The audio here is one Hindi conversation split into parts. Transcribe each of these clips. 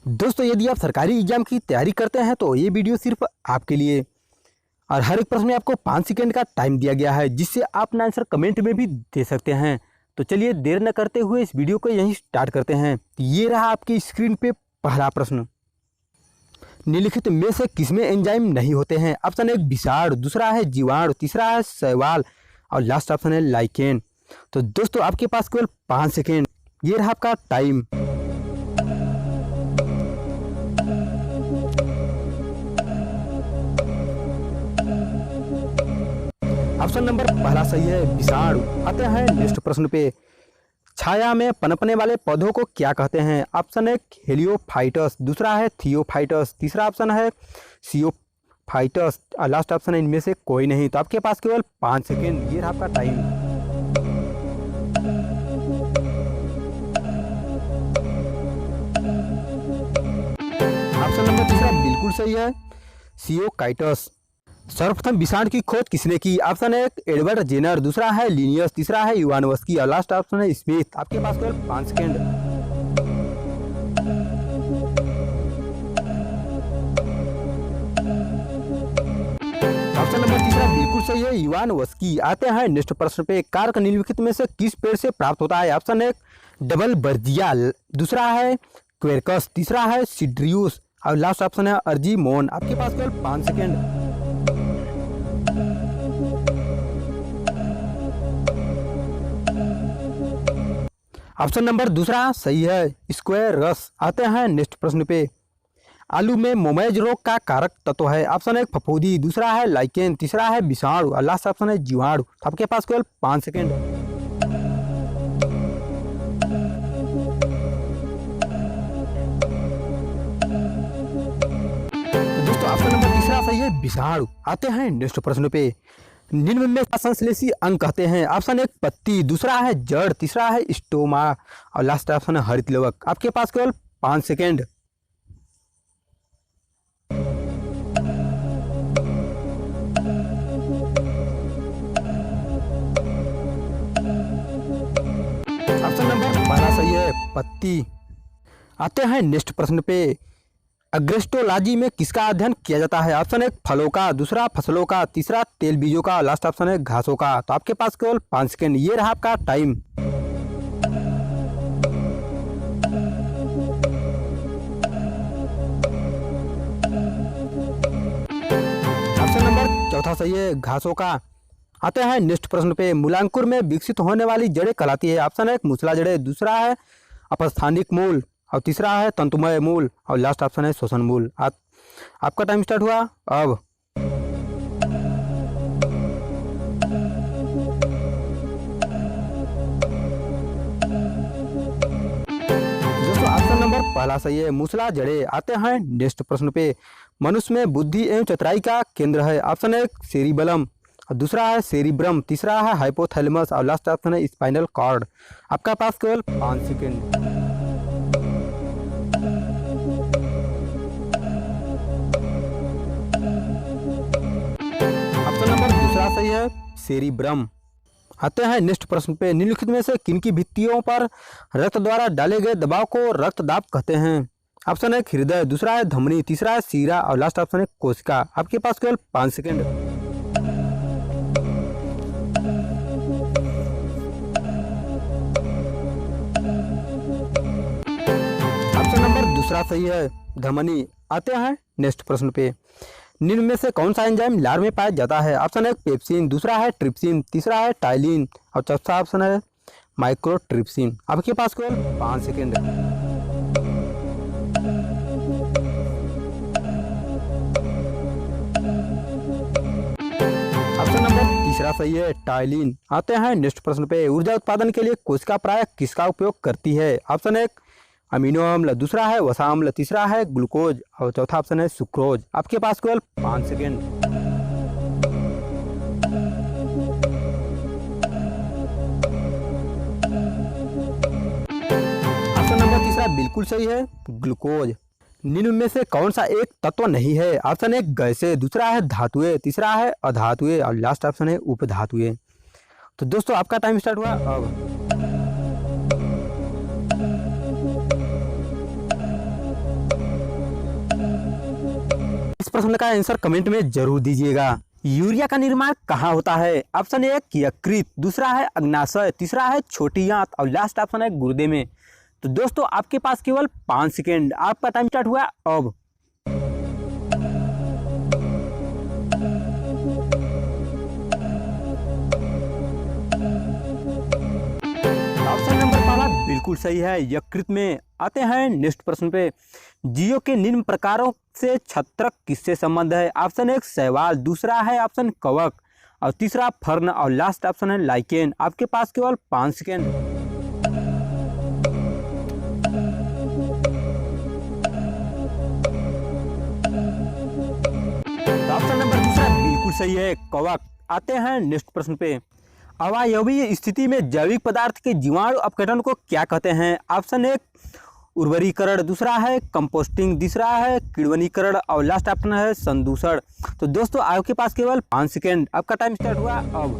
दोस्तों, यदि आप सरकारी एग्जाम की तैयारी करते हैं तो ये वीडियो सिर्फ आपके लिए। और हर एक प्रश्न में आपको 5 सेकंड का टाइम दिया गया है, जिससे आप अपना आंसर कमेंट में भी दे सकते हैं। तो चलिए देर न करते हुए इस वीडियो को यहीं स्टार्ट करते हैं। ये रहा आपकी स्क्रीन पे पहला प्रश्न। निम्नलिखित में से किसमें एंजाइम नहीं होते हैं? ऑप्शन 1 विषाणु, दूसरा है जीवाणु, तीसरा है शैवाल और लास्ट ऑप्शन है लाइकेन। तो दोस्तों आपके पास केवल 5 सेकेंड। ये रहा आपका टाइम। ऑप्शन नंबर पहला सही है, विषाणु। आते हैं नेक्स्ट प्रश्न पे। छाया में पनपने वाले पौधों को क्या कहते हैं? ऑप्शन 1 हेलियोफाइटस, दूसरा है थियोफाइटस, तीसरा ऑप्शन है सियोफाइटस और लास्ट ऑप्शन है इनमें से कोई नहीं। तो आपके पास केवल 5 सेकेंड। ये रहा आपका टाइम। ऑप्शन नंबर तीसरा बिल्कुल सही है, सियोकाइटस। सर्वप्रथम विषाणु की खोज किसने की? ऑप्शन 1 एडवर्ड जेनर, दूसरा है लिनियस, तीसरा है इवानोव्स्की और लास्ट ऑप्शन है स्मिथ। आपके पास केवल 5 सेकेंड। ऑप्शन नंबर तीसरा बिल्कुल सही है, इवानोव्स्की। आते हैं नेक्स्ट प्रश्न पे। कारक निम्नलिखित में से किस पेड़ से प्राप्त होता है? ऑप्शन 1 डबल बर्जिया, दूसरा है क्वेरकस, तीसरा है सिड्रियस और लास्ट ऑप्शन है अर्जीमोन। आपके पास केवल 5 सेकेंड। ऑप्शन नंबर दूसरा सही है, स्क्वायर रस। आते हैं नेक्स्ट प्रश्न पे। आलू में मोमेज रोग का कारक तत्व है? ऑप्शन 1 फफूंदी, दूसरा है लाइकेन, तीसरा है विषाणु और लास्ट ऑप्शन है जीवाणु। तो आपके पास केवल 5 सेकेंड। तो दोस्तों ऑप्शन नंबर तीसरा सही है, विषाणु। आते हैं नेक्स्ट प्रश्न पे। निम्न में संश्लेषी अंग कहते हैं? ऑप्शन 1 पत्ती, दूसरा है जड़, तीसरा है स्टोमा और लास्ट ऑप्शन है हरित लवक। आपके पास केवल 5 सेकेंड। ऑप्शन नंबर पहला सही है, पत्ती। आते हैं नेक्स्ट प्रश्न पे। अग्रेस्टोलॉजी में किसका अध्ययन किया जाता है? ऑप्शन 1 फलों का, दूसरा फसलों का, तीसरा तेल बीजों का, लास्ट ऑप्शन है घासों का। तो आपके पास केवल 5 सेकेंड। ये रहा आपका टाइम। ऑप्शन नंबर चौथा सही है, घासों का। आते हैं नेक्स्ट प्रश्न पे। मूलांकुर में विकसित होने वाली जड़ें कहलाती है? ऑप्शन 1 मूसला जड़ें, दूसरा है अपस्थानिक मूल और तीसरा है तंतुमय मूल और लास्ट ऑप्शन है श्वसन मूल। आपका टाइम स्टार्ट हुआ अब। दोस्तों ऑप्शन नंबर पहला सही है, मूसला जड़ें। आते हैं नेक्स्ट प्रश्न पे। मनुष्य में बुद्धि एवं चतुराई का केंद्र है? ऑप्शन 1 सेरिबलम, दूसरा है सेरिब्रम, तीसरा है हाइपोथैलेमस और लास्ट ऑप्शन है स्पाइनल कॉर्ड। आपका पास केवल 5 सेकेंड। ऑप्शन नंबर दूसरा सही है, सेरिब्रम। आते हैं नेक्स्ट प्रश्न पे। निम्नलिखित में से किनकी भित्तियों पर रक्त द्वारा डाले गए दबाव को रक्तदाब कहते हैं? ऑप्शन 1 हृदय, दूसरा है धमनी, तीसरा है सीरा और लास्ट ऑप्शन है कोशिका। आपके पास केवल 5 सेकेंड। ऑप्शन नंबर दूसरा सही है, धमनी। आते हैं नेक्स्ट प्रश्न पे। निम्न में से कौन सा एंजाइम लार में पाया जाता है? ऑप्शन 1 पेप्सिन, दूसरा है ट्रिप्सिन, तीसरा है टाइलिन और चौथा ऑप्शन है माइक्रोट्रिप्सिन। आपके पास केवल 5 सेकेंड। ऑप्शन नंबर तीसरा सही है, टाइलिन। आते हैं नेक्स्ट प्रश्न पे। ऊर्जा उत्पादन के लिए कोशिका प्रायः किसका उपयोग करती है? ऑप्शन 1 अमीनो अम्ल, दूसरा है वसा अम्ल, तीसरा है ग्लूकोज और चौथा ऑप्शन है सुक्रोज। आपके पास केवल 5 सेकेंड। ऑप्शन नंबर तीसरा बिल्कुल सही है, ग्लूकोज। निम्न में से कौन सा एक तत्व नहीं है? ऑप्शन 1 गैसें, दूसरा है धातुएं, तीसरा है अधातुएं और लास्ट ऑप्शन है उपधातुएं। तो दोस्तों आपका टाइम स्टार्ट हुआ अब। इस प्रश्न का आंसर कमेंट में जरूर दीजिएगा। यूरिया का निर्माण कहाँ होता है? ऑप्शन ए यकृत, दूसरा है अग्नाशय, तीसरा है छोटी आंत और लास्ट ऑप्शन है गुर्दे में। तो दोस्तों आपके पास केवल 5 सेकेंड, आपका टाइम स्टार्ट हुआ अब। ऑप्शन नंबर पहला बिल्कुल सही है, यकृत में। आते हैं नेक्स्ट प्रश्न पे। जीव के निम्न प्रकारों से छत्रक किससे संबंध है? ऑप्शन एक शैवाल, दूसरा है ऑप्शन कवक और तीसरा फर्न और लास्ट ऑप्शन है लाइकेन। आपके पास केवल 5 सेकेंड। ऑप्शन नंबर दूसरा बिल्कुल सही है, कवक। आते हैं नेक्स्ट प्रश्न पे। अवायवीय स्थिति में जैविक पदार्थ के जीवाणु अपघटन को क्या कहते हैं? ऑप्शन एक उर्वरीकरण, दूसरा है कंपोस्टिंग, तीसरा है किण्वनीकरण और लास्ट ऑप्शन है संदूषण। तो दोस्तों आपके पास केवल 5 सेकेंड, आपका टाइम स्टार्ट हुआ अब।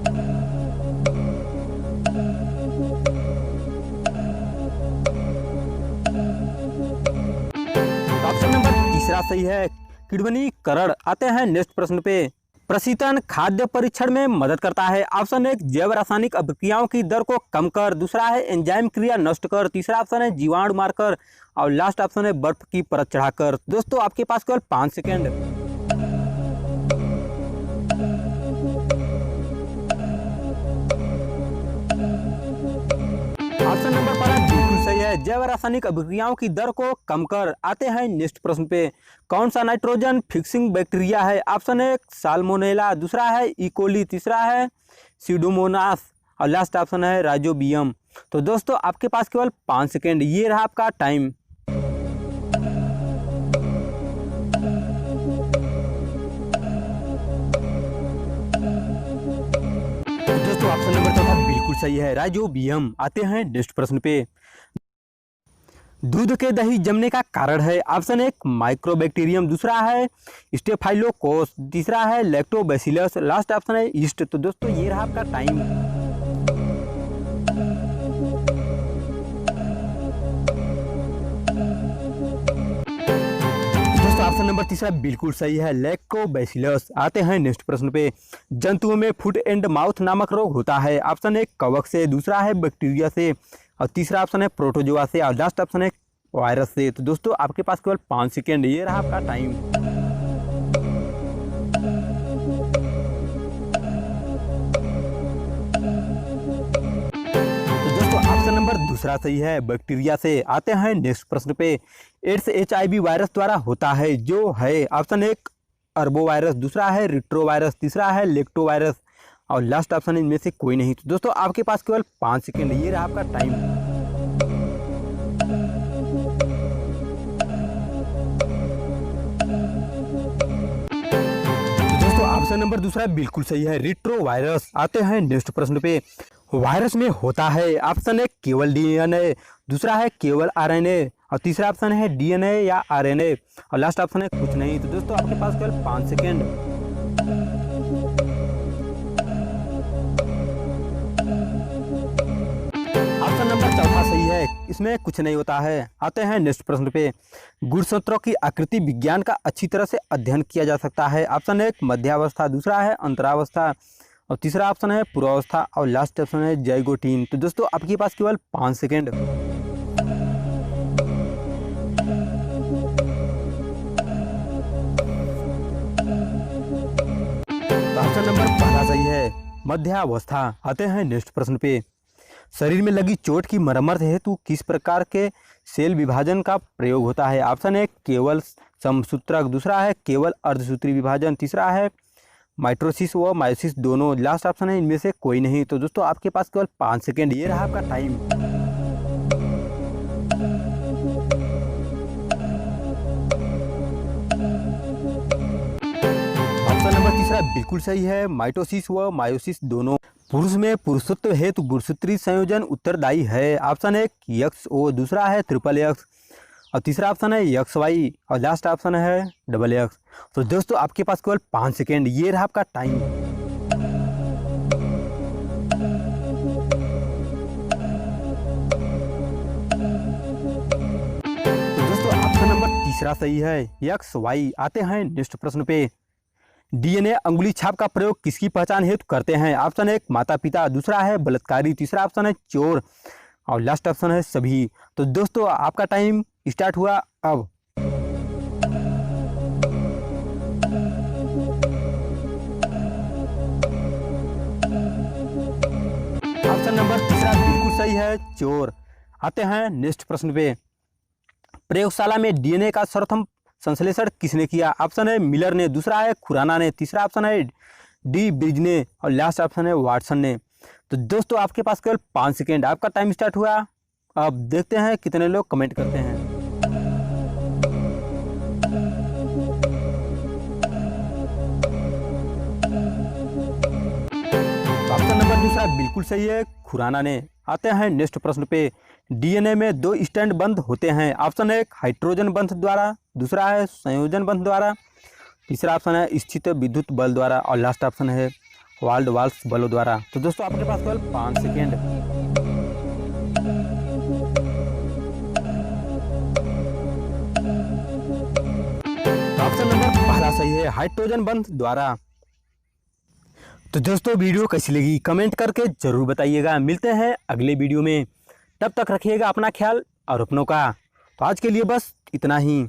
ऑप्शन नंबर तीसरा सही है, किण्वनीकरण। आते हैं नेक्स्ट प्रश्न पे। प्रशीतन खाद्य परीक्षण में मदद करता है। ऑप्शन एक जैव रासायनिक अभिक्रियाओं की दर को कम कर, दूसरा है एंजाइम क्रिया नष्ट कर, तीसरा ऑप्शन है जीवाणु मारकर और लास्ट ऑप्शन है बर्फ की परत चढ़ाकर। दोस्तों आपके पास केवल 5 सेकेंड। ऑप्शन नंबर पहला बिल्कुल सही है, जैव रासायनिक अभिक्रियाओं की दर को कम कर। आते हैं नेक्स्ट प्रश्न पे। कौन सा नाइट्रोजन फिक्सिंग बैक्टीरिया है? ऑप्शन एक साल्मोनेला, दूसरा है इकोली, तीसरा है सीडोमोनास और लास्ट ऑप्शन है राइजोबियम। तो दोस्तों आपके पास केवल 5 सेकेंड, ये रहा आपका टाइम। दोस्तों ऑप्शन नंबर चौथा बिल्कुल सही है, राइजोबियम। आते हैं नेक्स्ट प्रश्न पे। दूध के दही जमने का कारण है। ऑप्शन एक माइक्रोबैक्टीरियम, दूसरा है स्टेफाइलोकोकस, तीसरा है लैक्टोबैसिलस, लास्ट ऑप्शन है यीस्ट। तो दोस्तों ये रहा आपका टाइम। दोस्तों ऑप्शन नंबर तीसरा बिल्कुल सही है, लैक्टोबैसिलस। आते हैं नेक्स्ट प्रश्न पे। जंतुओं में फुट एंड माउथ नामक रोग होता है। ऑप्शन एक कवक से, दूसरा है बैक्टीरिया से और तीसरा ऑप्शन है प्रोटोजोआ से और लास्ट ऑप्शन है वायरस से। तो दोस्तों आपके पास केवल 5 सेकेंड, ये रहा आपका टाइम। तो दोस्तों ऑप्शन नंबर दूसरा सही है, बैक्टीरिया से। आते हैं नेक्स्ट प्रश्न पे। एड्स HIV वायरस द्वारा होता है, जो है ऑप्शन एक अर्बो वायरस, दूसरा है रिट्रो वायरस, तीसरा है लेक्टो वायरस और लास्ट ऑप्शन इनमें से कोई नहीं। तो दोस्तों आपके पास केवल 5 सेकेंड, ये रहा आपका टाइम। तो दोस्तों ऑप्शन नंबर दूसरा बिल्कुल सही है, रिट्रो वायरस। आते हैं नेक्स्ट प्रश्न पे। वायरस में होता है, ऑप्शन एक केवल DNA, दूसरा है केवल RNA और तीसरा ऑप्शन है DNA या RNA और लास्ट ऑप्शन है कुछ नहीं। तो दोस्तों आपके पास केवल 5 सेकेंड। ऑप्शन नंबर चौथा सही है, इसमें कुछ नहीं होता है। आते हैं नेक्स्ट प्रश्न पे। गुणसूत्रों की आकृति विज्ञान का अच्छी तरह से अध्ययन किया जा सकता है। ऑप्शन एक मध्यावस्था, दूसरा है अंतरावस्था और तीसरा ऑप्शन है पूर्वावस्था और लास्ट ऑप्शन है जाइगोटीन। तो दोस्तों आपके पास केवल 5 सेकेंड। ऑप्शन नंबर पहला सही है, मध्यावस्था। आते हैं नेक्स्ट प्रश्न पे। शरीर में लगी चोट की मरम्मत हेतु किस प्रकार के सेल विभाजन का प्रयोग होता है? ऑप्शन एक केवल समसूत्रक, दूसरा है केवल अर्धसूत्री विभाजन, तीसरा है माइटोसिस व मायोसिस दोनों, लास्ट ऑप्शन है इनमें से कोई नहीं। तो दोस्तों आपके पास केवल 5 सेकेंड, ये रहा आपका टाइम। ऑप्शन नंबर तीसरा बिल्कुल सही है, माइटोसिस व मायोसिस दोनों। पुरुष में पुरुषत्व हेतु गुणसूत्री संयोजन उत्तरदायी है। ऑप्शन एक XO, दूसरा है XXX और तीसरा ऑप्शन है XY और लास्ट ऑप्शन है XX। तो दोस्तों आपके पास केवल 5 सेकेंड, ये रहा आपका टाइम। तो दोस्तों ऑप्शन नंबर तीसरा सही है एक्स वाई। आते हैं नेक्स्ट प्रश्न पे। डीएनए अंगुली छाप का प्रयोग किसकी पहचान हेतु करते हैं? ऑप्शन एक माता पिता, दूसरा है बलात्कारी, तीसरा ऑप्शन है चोर और लास्ट ऑप्शन है सभी। तो दोस्तों आपका टाइम स्टार्ट हुआ अब। ऑप्शन नंबर तीसरा बिल्कुल सही है चोर। आते हैं नेक्स्ट प्रश्न पे। प्रयोगशाला में डीएनए का सर्वप्रथम संश्लेषण किसने किया? ऑप्शन है मिलर ने, दूसरा है खुराना ने, तीसरा ऑप्शन है डी ब्रिज ने और लास्ट ऑप्शन है वाटसन ने। तो दोस्तों आपके पास केवल 5 सेकेंड, आपका टाइम स्टार्ट हुआ। अब देखते हैं कितने लोग कमेंट करते हैं। ऑप्शन नंबर दूसरा बिल्कुल सही है खुराना ने। आते हैं नेक्स्ट प्रश्न पे। डीएनए में 2 स्टैंड बंध होते हैं। ऑप्शन एक हाइड्रोजन बंध द्वारा, दूसरा है संयोजन बंध द्वारा, तीसरा ऑप्शन है स्थित विद्युत बल द्वारा और लास्ट ऑप्शन है वाल्ड वाल्स बलों द्वारा। तो दोस्तों आपके पास केवल 5 सेकेंड। ऑप्शन नंबर पहला सही है हाइड्रोजन बंध द्वारा। तो दोस्तों वीडियो कैसी लगी कमेंट करके जरूर बताइएगा। मिलते हैं अगले वीडियो में, तब तक रखिएगा अपना ख्याल और अपनों का। तो आज के लिए बस इतना ही।